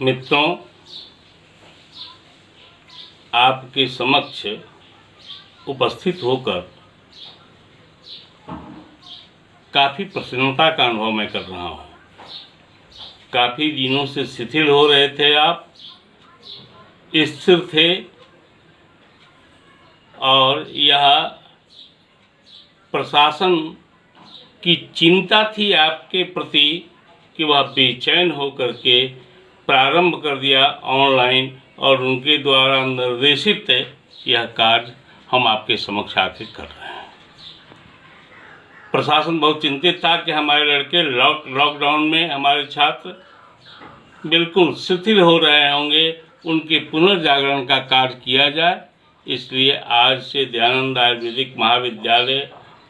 मित्रों, आपके समक्ष उपस्थित होकर काफ़ी प्रसन्नता का अनुभव मैं कर रहा हूँ। काफ़ी दिनों से शिथिल हो रहे थे, आप स्थिर थे और यह प्रशासन की चिंता थी आपके प्रति कि वह बेचैन होकर के प्रारंभ कर दिया ऑनलाइन और उनके द्वारा निर्देशित यह कार्य हम आपके समक्ष आके कर रहे हैं। प्रशासन बहुत चिंतित था कि हमारे लड़के लॉकडाउन में हमारे छात्र बिल्कुल शिथिल हो रहे होंगे, उनके पुनर्जागरण का कार्य किया जाए। इसलिए आज से दयानंद आयुर्वेदिक महाविद्यालय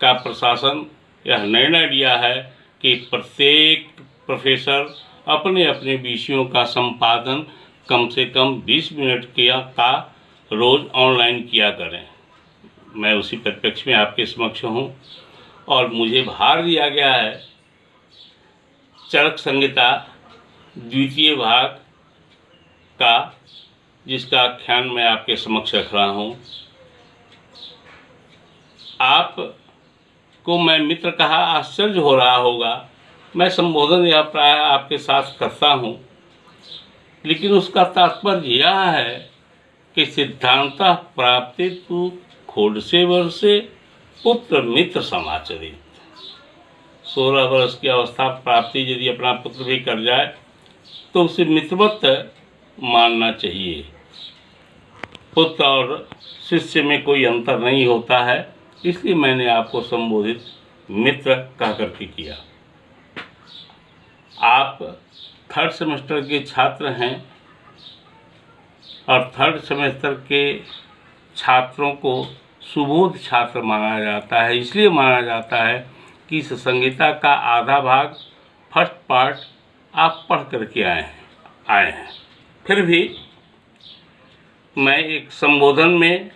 का प्रशासन यह निर्णय लिया है कि प्रत्येक प्रोफेसर अपने अपने विषयों का संपादन कम से कम 20 मिनट का रोज़ ऑनलाइन किया करें। मैं उसी परिप्रेक्ष्य में आपके समक्ष हूँ और मुझे भार दिया गया है चरक संहिता द्वितीय भाग का, जिसका आख्यान मैं आपके समक्ष रख रहा हूँ। आप को मैं मित्र कहा आश्चर्य हो रहा होगा। मैं संबोधन यह प्राय आपके साथ करता हूँ, लेकिन उसका तात्पर्य यह है कि सिद्धांतः प्राप्ति तु खोडसे वर्षे पुत्र मित्र समाचरित। 16 वर्ष की अवस्था प्राप्ति यदि अपना पुत्र भी कर जाए तो उसे मित्रवत मानना चाहिए। पुत्र और शिष्य में कोई अंतर नहीं होता है, इसलिए मैंने आपको संबोधित मित्र कह करके किया। आप थर्ड सेमेस्टर के छात्र हैं और थर्ड सेमेस्टर के छात्रों को सुबोध छात्र माना जाता है। इसलिए माना जाता है कि इस संहिता का आधा भाग फर्स्ट पार्ट आप पढ़ करके आए हैं। फिर भी मैं एक संबोधन में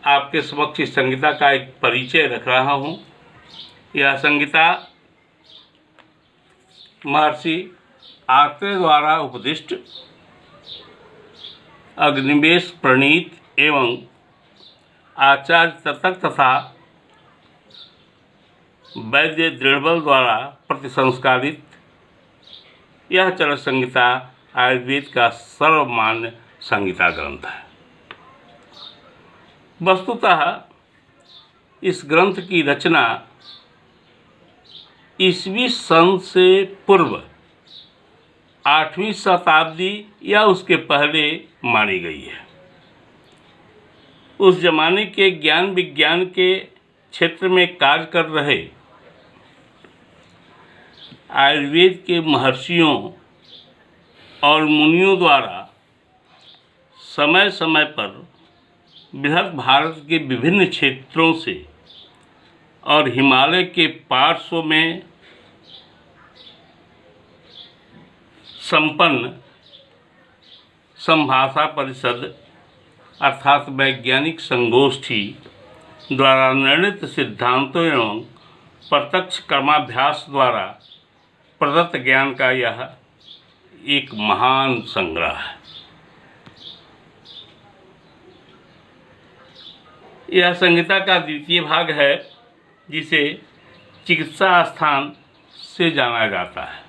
आपके समक्ष इस संहिता का एक परिचय रख रहा हूँ। यह संहिता महर्षि आत्रेय द्वारा उपदिष्ट अग्निवेश प्रणीत एवं आचार्य ततक तथा वैद्य दृढ़बल द्वारा प्रतिसंस्कारित यह चरक संहिता आयुर्वेद का सर्वमान्य संहिता ग्रंथ है। वस्तुतः इस ग्रंथ की रचना ईस्वी सन से पूर्व 8वीं शताब्दी या उसके पहले मानी गई है। उस जमाने के ज्ञान विज्ञान के क्षेत्र में कार्य कर रहे आयुर्वेद के महर्षियों और मुनियों द्वारा समय समय पर बृहद भारत के विभिन्न क्षेत्रों से और हिमालय के पार्श्व में संपन्न संभाषा परिषद अर्थात वैज्ञानिक संगोष्ठी द्वारा निर्णित सिद्धांतों एवं प्रत्यक्ष कर्माभ्यास द्वारा प्रदत्त ज्ञान का यह एक महान संग्रह है। यह संहिता का द्वितीय भाग है, जिसे चिकित्सा स्थान से जाना जाता है।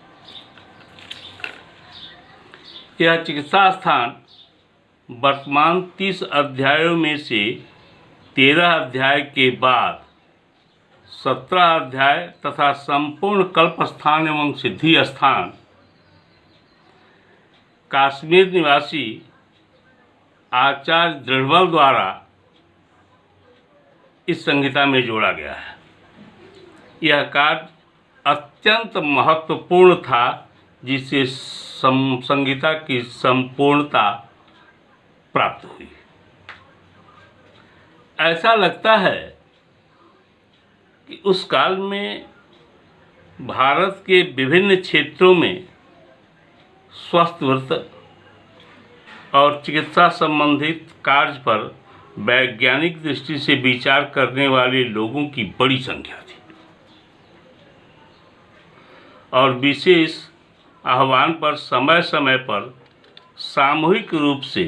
यह चिकित्सा स्थान वर्तमान 30 अध्यायों में से 13 अध्याय के बाद 17 अध्याय तथा संपूर्ण कल्प स्थान एवं सिद्धि स्थान कश्मीर निवासी आचार्य दृढ़बल द्वारा इस संहिता में जोड़ा गया है। यह कार्य अत्यंत महत्वपूर्ण था, जिससे संहिता की संपूर्णता प्राप्त हुई। ऐसा लगता है कि उस काल में भारत के विभिन्न क्षेत्रों में स्वास्थ्य व्रत और चिकित्सा संबंधित कार्य पर वैज्ञानिक दृष्टि से विचार करने वाले लोगों की बड़ी संख्या थी और विशेष आह्वान पर समय समय पर सामूहिक रूप से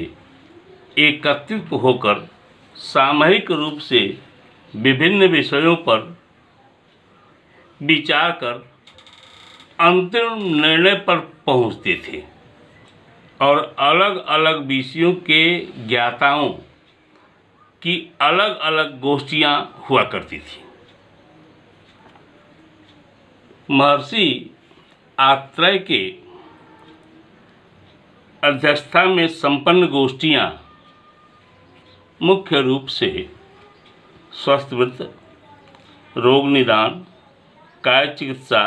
एकत्रित होकर सामूहिक रूप से विभिन्न विषयों पर विचार कर अंतिम निर्णय पर पहुंचते थे और अलग अलग विषयों के ज्ञाताओं की अलग अलग गोष्ठियां हुआ करती थी। महर्षि आत्रेय के अध्यक्षता में संपन्न गोष्ठियां मुख्य रूप से स्वास्थ्यवृत्त, रोग निदान, काय चिकित्सा,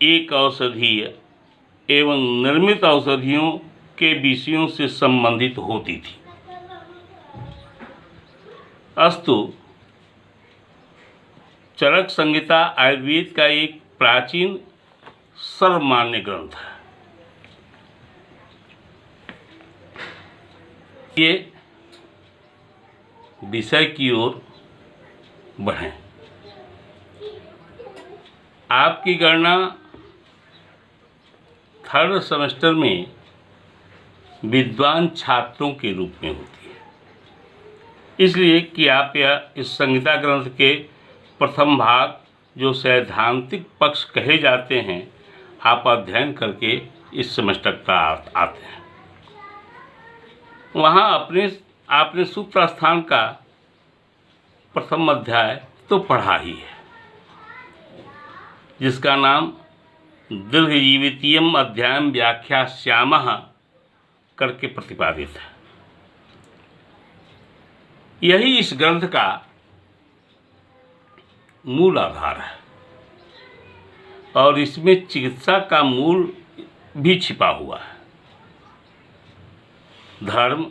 एक औषधीय एवं निर्मित औषधियों के विषयों से संबंधित होती थी। अस्तु चरक संहिता आयुर्वेद का एक प्राचीन सर्वमान्य ग्रंथ है। ये विषय की ओर बढ़ें। आपकी गणना थर्ड सेमेस्टर में विद्वान छात्रों के रूप में होती है, इसलिए कि आप इस संहिता ग्रंथ के प्रथम भाग जो सैद्धांतिक पक्ष कहे जाते हैं, आप अध्ययन करके इस सेमेस्टर का आते हैं। वहाँ आपने सूत्रस्थान का प्रथम अध्याय तो पढ़ा ही है, जिसका नाम दीर्घजीवितीयम अध्यायम व्याख्यास्यामः करके प्रतिपादित है। यही इस ग्रंथ का मूल आधार है और इसमें चिकित्सा का मूल भी छिपा हुआ है। धर्म,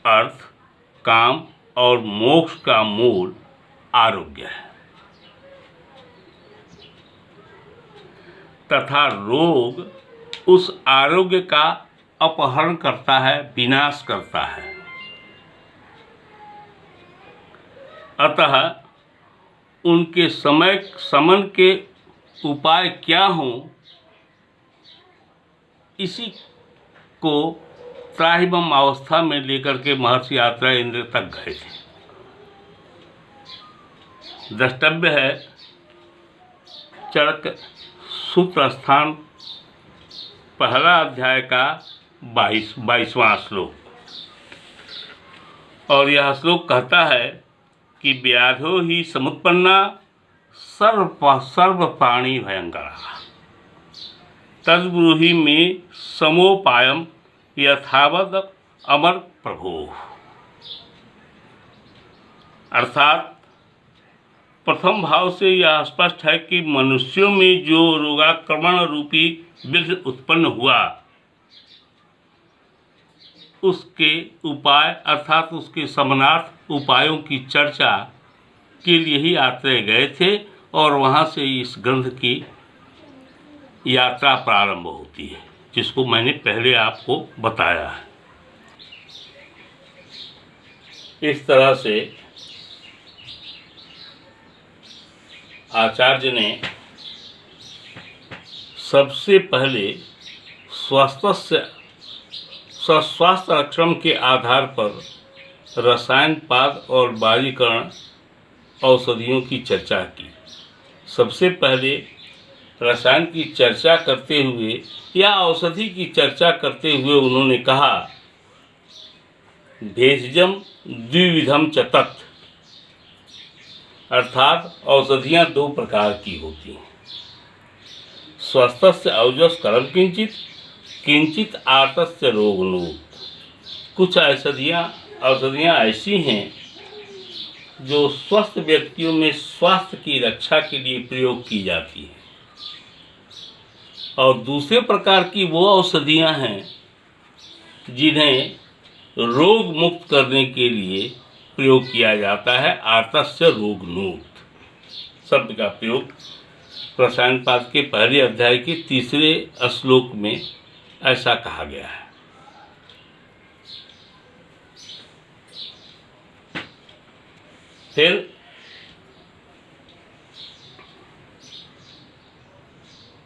अर्थ, काम और मोक्ष का मूल आरोग्य है तथा रोग उस आरोग्य का अपहरण करता है, विनाश करता है। अतः उनके शमन के उपाय क्या हों, इसी को त्राहिमाम अवस्था में लेकर के महर्षि आत्रेय इंद्र तक गए थे। द्रष्टव्य है चरक सूत्रस्थान पहला अध्याय का 22वां श्लोक, और यह श्लोक कहता है कि व्याधो ही समुत्पन्ना सर्व प्राणी भयंकरा तद्ब्रूहि में समोपायम यथावद अमर प्रभो। अर्थात प्रथम भाव से यह स्पष्ट है कि मनुष्यों में जो रोगाक्रमण रूपी विघ्न उत्पन्न हुआ, उसके उपाय अर्थात उसके शमनार्थ उपायों की चर्चा के लिए ही आत्रेय गए थे और वहाँ से इस ग्रंथ की यात्रा प्रारंभ होती है, जिसको मैंने पहले आपको बताया है। इस तरह से आचार्य ने सबसे पहले स्वास्थ्य रक्षण के आधार पर रसायनपाद और बारीकरण औषधियों की चर्चा की। सबसे पहले रसायन की चर्चा करते हुए या औषधि की चर्चा करते हुए उन्होंने कहा, भेषजम द्विविधम च तत्, अर्थात औषधियाँ दो प्रकार की होती हैं। स्वस्थस्य औजस कर्म किंचित किंचित आर्तस्य रोगनूत। कुछ औषधियाँ ऐसी हैं जो स्वस्थ व्यक्तियों में स्वास्थ्य की रक्षा के लिए प्रयोग की जाती हैं, और दूसरे प्रकार की वो औषधियाँ हैं जिन्हें रोग मुक्त करने के लिए प्रयोग किया जाता है। आर्तस्य रोगनूत शब्द का प्रयोग रसायनपाद के पहले अध्याय के 3 श्लोक में ऐसा कहा गया है। फिर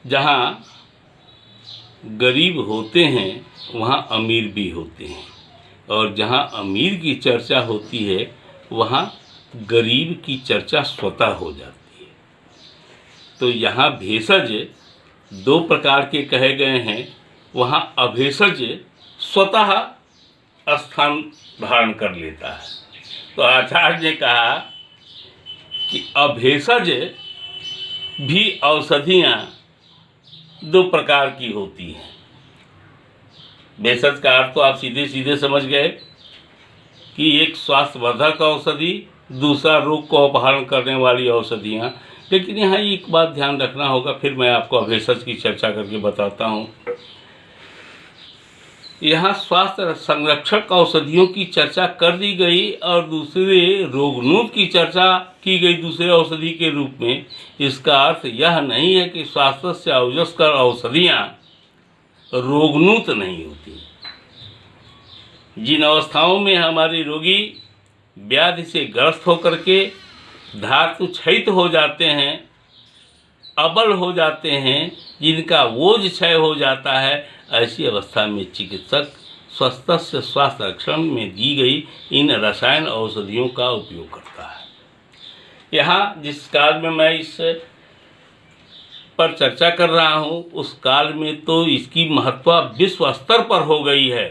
जहाँ गरीब होते हैं वहाँ अमीर भी होते हैं, और जहाँ अमीर की चर्चा होती है वहाँ गरीब की चर्चा स्वतः हो जाती है। तो यहाँ भेषज दो प्रकार के कहे गए हैं, वहाँ अभेषज स्वतः स्थान धारण कर लेता है। तो आचार्य ने कहा कि अभेषज भी औषधियाँ दो प्रकार की होती हैं। भेषज का अर्थ तो आप सीधे सीधे समझ गए कि एक स्वास्थ्यवर्धक औषधि, दूसरा रोग को अपहरण करने वाली औषधियाँ। लेकिन यहाँ एक बात ध्यान रखना होगा, फिर मैं आपको अभेषज की चर्चा करके बताता हूँ। यहाँ स्वास्थ्य संरक्षक औषधियों की चर्चा कर दी गई और दूसरे रोगनूत की चर्चा की गई दूसरे औषधि के रूप में। इसका अर्थ यह नहीं है कि स्वास्थ्य से औजस्कर औषधियाँ रोगनूत नहीं होती। जिन अवस्थाओं में हमारे रोगी व्याधि से ग्रस्त होकर के धातु क्षयित हो जाते हैं, अबल हो जाते हैं, जिनका बोझ क्षय हो जाता है, ऐसी अवस्था में चिकित्सक स्वास्थ्य से स्वास्थ्य रक्षण में दी गई इन रसायन औषधियों का उपयोग करता है। यहाँ जिस काल में मैं इस पर चर्चा कर रहा हूँ, उस काल में तो इसकी महत्ता विश्व स्तर पर हो गई है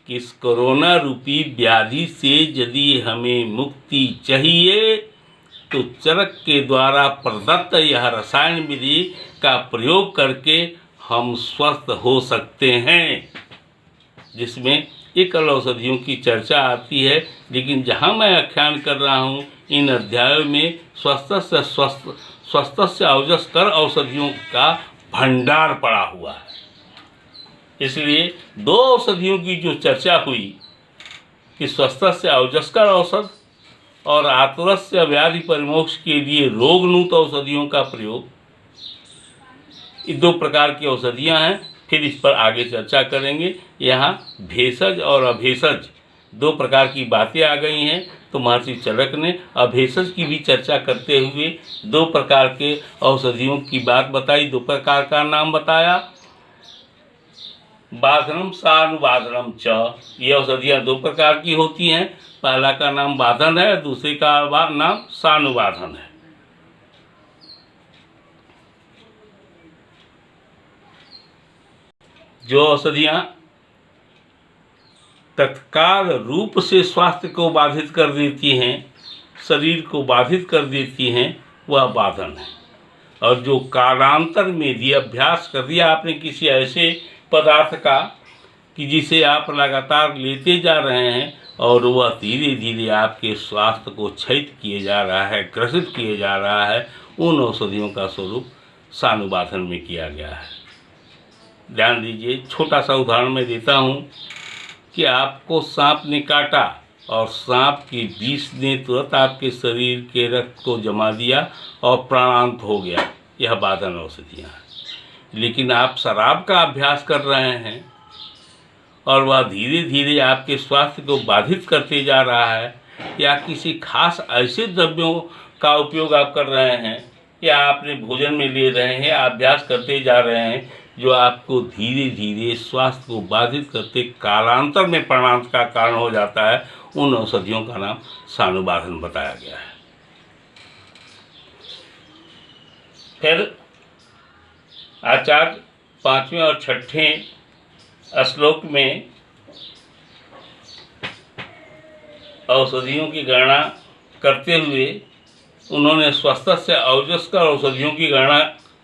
कि इस कोरोना रूपी व्याधि से यदि हमें मुक्ति चाहिए तो चरक के द्वारा प्रदत्त यह रसायन विधि का प्रयोग करके हम स्वस्थ हो सकते हैं, जिसमें एकल औषधियों की चर्चा आती है। लेकिन जहाँ मैं आख्यान कर रहा हूँ, इन अध्यायों में स्वस्थ से औजस्कर औषधियों का भंडार पड़ा हुआ है। इसलिए दो औषधियों की जो चर्चा हुई कि स्वस्थ से औजस्कर औषध और आतुरस्य व्याधि परिमोक्ष के लिए रोगनूत औषधियों का प्रयोग, ये दो प्रकार की औषधियाँ हैं। फिर इस पर आगे चर्चा करेंगे। यहाँ भेषज और अभेषज दो प्रकार की बातें आ गई हैं, तो महर्षि चरक ने अभेषज की भी चर्चा करते हुए दो प्रकार के औषधियों की बात बताई, दो प्रकार का नाम बताया। बाधनम सानुबाधनम च, ये औषधियाँ दो प्रकार की होती हैं। पहला का नाम बाधन है, दूसरे का नाम सानुबाधन है। जो औषधियाँ तत्काल रूप से स्वास्थ्य को बाधित कर देती हैं, शरीर को बाधित कर देती हैं, वह बाधन है। और जो कालांतर में यदि अभ्यास कर दिया आपने किसी ऐसे पदार्थ का कि जिसे आप लगातार लेते जा रहे हैं और वह धीरे धीरे आपके स्वास्थ्य को क्षयित किए जा रहा है, ग्रसित किए जा रहा है, उन औषधियों का स्वरूप सानुबाधन में किया गया है। ध्यान दीजिए, छोटा सा उदाहरण मैं देता हूँ कि आपको सांप ने काटा और सांप के विष ने तुरंत आपके शरीर के रक्त को जमा दिया और प्राणांत हो गया, यह बाधन औषधियाँ हैं। लेकिन आप शराब का अभ्यास कर रहे हैं और वह धीरे धीरे आपके स्वास्थ्य को बाधित करते जा रहा है, या किसी खास ऐसे द्रव्यों का उपयोग आप कर रहे हैं या आपने भोजन में ले रहे हैं, अभ्यास करते जा रहे हैं, जो आपको धीरे धीरे स्वास्थ्य को बाधित करते कालांतर में प्राणांत का कारण हो जाता है, उन औषधियों का नाम सानुबाधन बताया गया है। फिर आचार्य 5वें और 6ठे श्लोक में औषधियों की गणना करते हुए उन्होंने स्वस्थ से औजस्कर औषधियों की गणना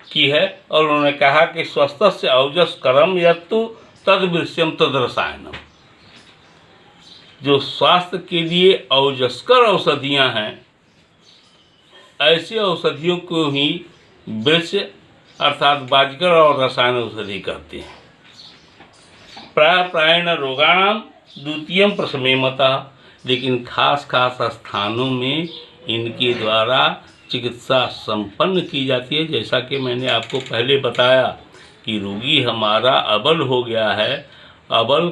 की है और उन्होंने कहा कि स्वस्थ से औजस्करम यत्तु तद्वृश्यम तद रसायनम। जो स्वास्थ्य के लिए औजस्कर औषधियाँ हैं, ऐसी औषधियों को ही वृक्ष अर्थात बाजकर और रसायन औषधि कहते हैं। प्रायण रोगाणाम द्वितीयम प्रशमेमतः, लेकिन खास स्थानों में इनके द्वारा चिकित्सा संपन्न की जाती है। जैसा कि मैंने आपको पहले बताया कि रोगी हमारा अबल हो गया है, अबल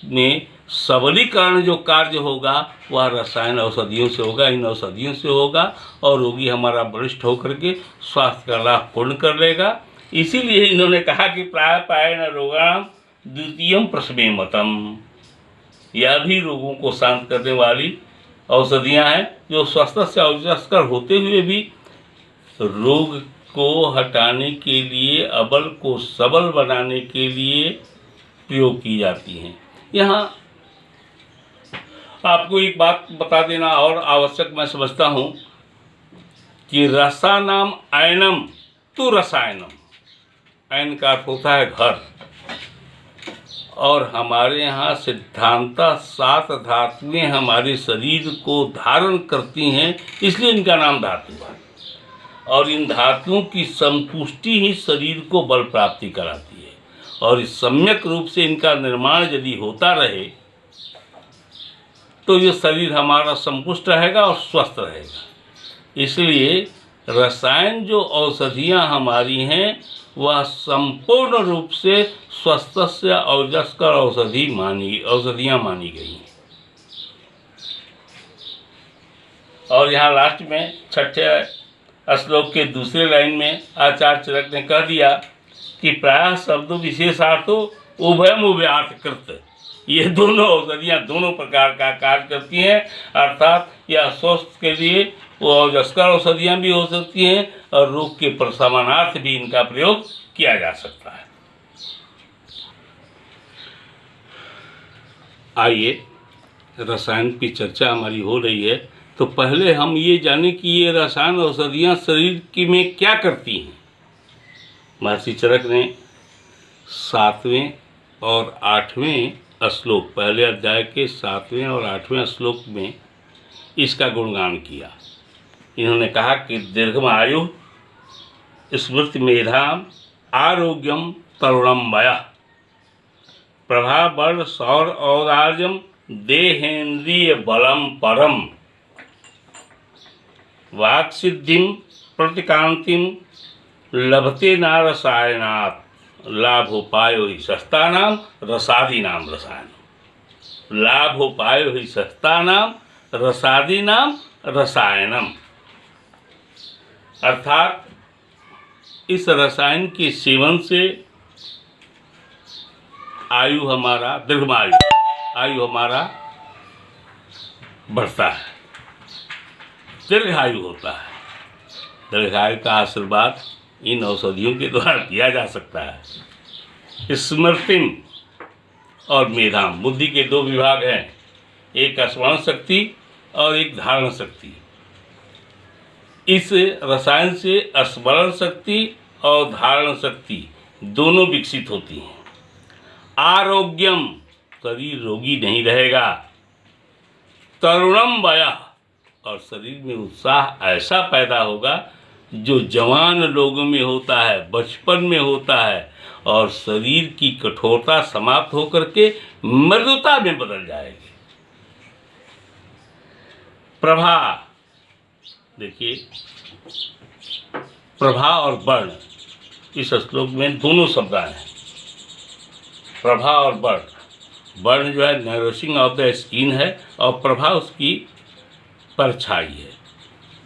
में सबलीकरण जो कार्य होगा वह रसायन औषधियों से होगा, इन औषधियों से होगा, और रोगी हमारा बलिष्ठ होकर के स्वास्थ्य का लाभ पूर्ण कर लेगा। इसीलिए इन्होंने कहा कि प्राय पायेन रोगाणाम द्वितीयम प्रसवे मतम। यह भी रोगों को शांत करने वाली औषधियाँ हैं जो स्वस्थ से अवजस्कर होते हुए भी रोग को हटाने के लिए, अबल को सबल बनाने के लिए प्रयोग की जाती हैं। यहाँ आपको एक बात बता देना और आवश्यक मैं समझता हूँ कि रसानाम अयनम तु रसायनम। अयन का अर्थ होता है घर, और हमारे यहाँ सिद्धांता 7 धातुएं हमारे शरीर को धारण करती हैं, इसलिए इनका नाम धातु है। और इन धातुओं की संतुष्टि ही शरीर को बल प्राप्ति कराती है, और इस सम्यक रूप से इनका निर्माण यदि होता रहे तो ये शरीर हमारा संपुष्ट रहेगा और स्वस्थ रहेगा। इसलिए रसायन जो औषधियाँ हमारी हैं वह संपूर्ण रूप से स्वस्थ से औजस्कर औषधियाँ मानी गई हैं। और यहाँ लास्ट में 6 श्लोक के दूसरे लाइन में आचार्य चरक ने कह दिया कि प्रायः शब्द विशेषार्थो उभयम उभयार्थ कृत। ये दोनों औषधियाँ दोनों प्रकार का कार्य करती हैं, अर्थात यह स्वस्थ के लिए वो औजस्कर औषधियाँ भी हो सकती हैं और रोग के समानार्थ भी इनका प्रयोग किया जा सकता है। आइए, रसायन की चर्चा हमारी हो रही है, तो पहले हम ये जानें कि ये रसायन औषधियाँ शरीर की में क्या करती हैं। महर्षि चरक ने 7वें और 8वें श्लोक, पहले अध्याय के 7वें और 8वें श्लोक में इसका गुणगान किया। इन्होंने कहा कि दीर्घमायु स्मृति मेधाम आरोग्यम तरुणम वयः प्रभा बल सौर औदार्यम देहेन्द्रिय बलम परम वाक् सिद्धिम प्रतिकांतिम लभते न रसायनात् लाभोपायो ही सस्तानाम रसादीनाम रसायनम। लाभोपायो ही सस्तानाम रसादीनाम रसायनम। अर्थात इस रसायन के सेवन से आयु हमारा आयु हमारा बढ़ता है, दीर्घायु होता है। दीर्घायु का आशीर्वाद इन औषधियों के द्वारा किया जा सकता है। स्मृतिम और मेधाम, बुद्धि के 2 विभाग हैं, एक स्मरण शक्ति और एक धारण शक्ति। इस रसायन से स्मरण शक्ति और धारण शक्ति दोनों विकसित होती हैं। आरोग्यम, शरीर रोगी नहीं रहेगा। तरुणम वयः, और शरीर में उत्साह ऐसा पैदा होगा जो जवान लोगों में होता है, बचपन में होता है, और शरीर की कठोरता समाप्त होकर के मृदुता में बदल जाएगी। प्रभा, देखिए प्रभा और वर्ण, इस श्लोक में दोनों शब्द आए हैं, प्रभा और वर्ण। वर्ण जो है नरिशिंग ऑफ द स्किन है, और प्रभा उसकी परछाई है।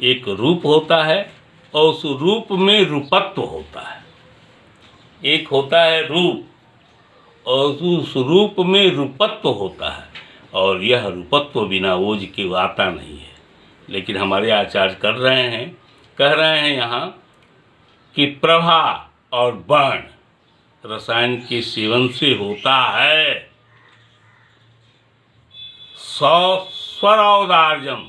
एक रूप होता है और उस रूप में रूपत्व होता है। एक होता है रूप और उस रूप में रूपत्व होता है, और यह रूपत्व बिना ओज के आता नहीं है। लेकिन हमारे आचार्य कह रहे हैं यहाँ कि प्रभा और वर्ण रसायन के सेवन से होता है। स्वर औदार्यम,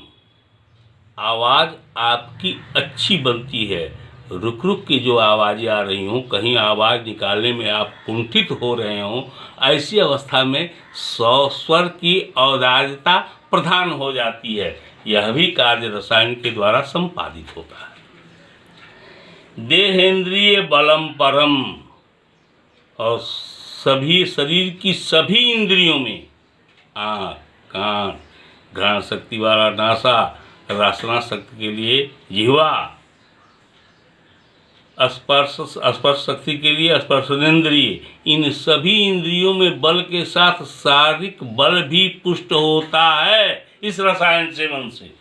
आवाज़ आपकी अच्छी बनती है। रुक रुक के जो आवाज़ें आ रही हों, कहीं आवाज़ निकालने में आप कुंठित हो रहे हों, ऐसी अवस्था में स्वर की औदार्यता प्रधान हो जाती है। यह भी कार्य रसायन के द्वारा संपादित होता है। देहेंद्रिय बलम परम, और सभी शरीर की सभी इंद्रियों में आँख, कान, घ्राण शक्ति वाला नासा, रसना शक्ति के लिए जिह्वा, स्पर्श शक्ति के लिए स्पर्शेंद्रिय, इन सभी इंद्रियों में बल के साथ शारीरिक बल भी पुष्ट होता है इस रसायन सेवन से।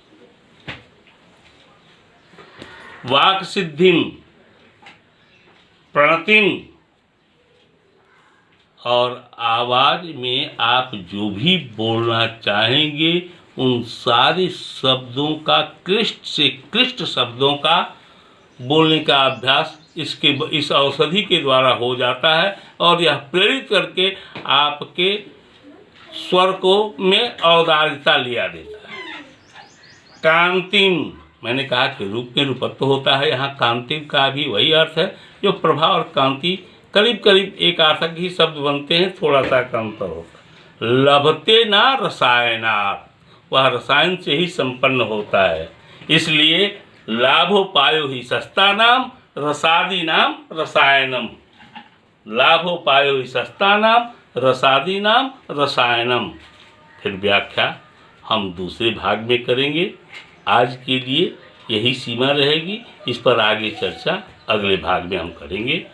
वाक् सिद्धिम, प्रणतिम और आवाज़ में आप जो भी बोलना चाहेंगे उन सारे शब्दों का, क्लिष्ट से क्लिष्ट शब्दों का बोलने का अभ्यास इस औषधि के द्वारा हो जाता है और यह प्रेरित करके आपके स्वर को में औदार्यता लिया देता है। कांतिम, मैंने कहा कि रूप में रूपत्व होता है, यहाँ कांतिम का भी वही अर्थ है जो प्रभा और कांति करीब करीब एक अर्थक ही शब्द बनते हैं, थोड़ा सा का अंतर होता है। लभते ना रसायनात्, वह रसायन से ही संपन्न होता है, इसलिए लाभोपायो ही सस्ता नाम रसादी नाम रसायनम। लाभोपायो ही सस्ता नाम रसादी नाम रसायनम। फिर व्याख्या हम दूसरे भाग में करेंगे। आज के लिए यही सीमा रहेगी, इस पर आगे चर्चा अगले भाग में हम करेंगे।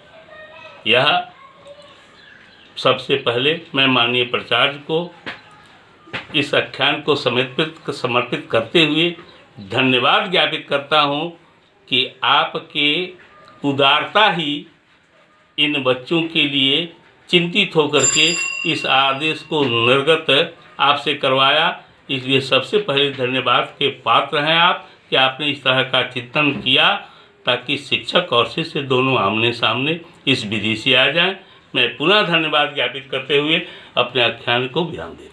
यह सबसे पहले मैं माननीय प्राचार्य को इस आख्यान को समर्पित करते हुए धन्यवाद ज्ञापित करता हूँ कि आपके उदारता ही इन बच्चों के लिए चिंतित होकर के इस आदेश को निर्गत आपसे करवाया। इसलिए सबसे पहले धन्यवाद के पात्र हैं आप कि आपने इस तरह का चिंतन किया ताकि शिक्षक और शिष्य दोनों आमने सामने इस विधि से आ जाएं। मैं पुनः धन्यवाद ज्ञापित करते हुए अपने आख्यान को विराम देता हूं।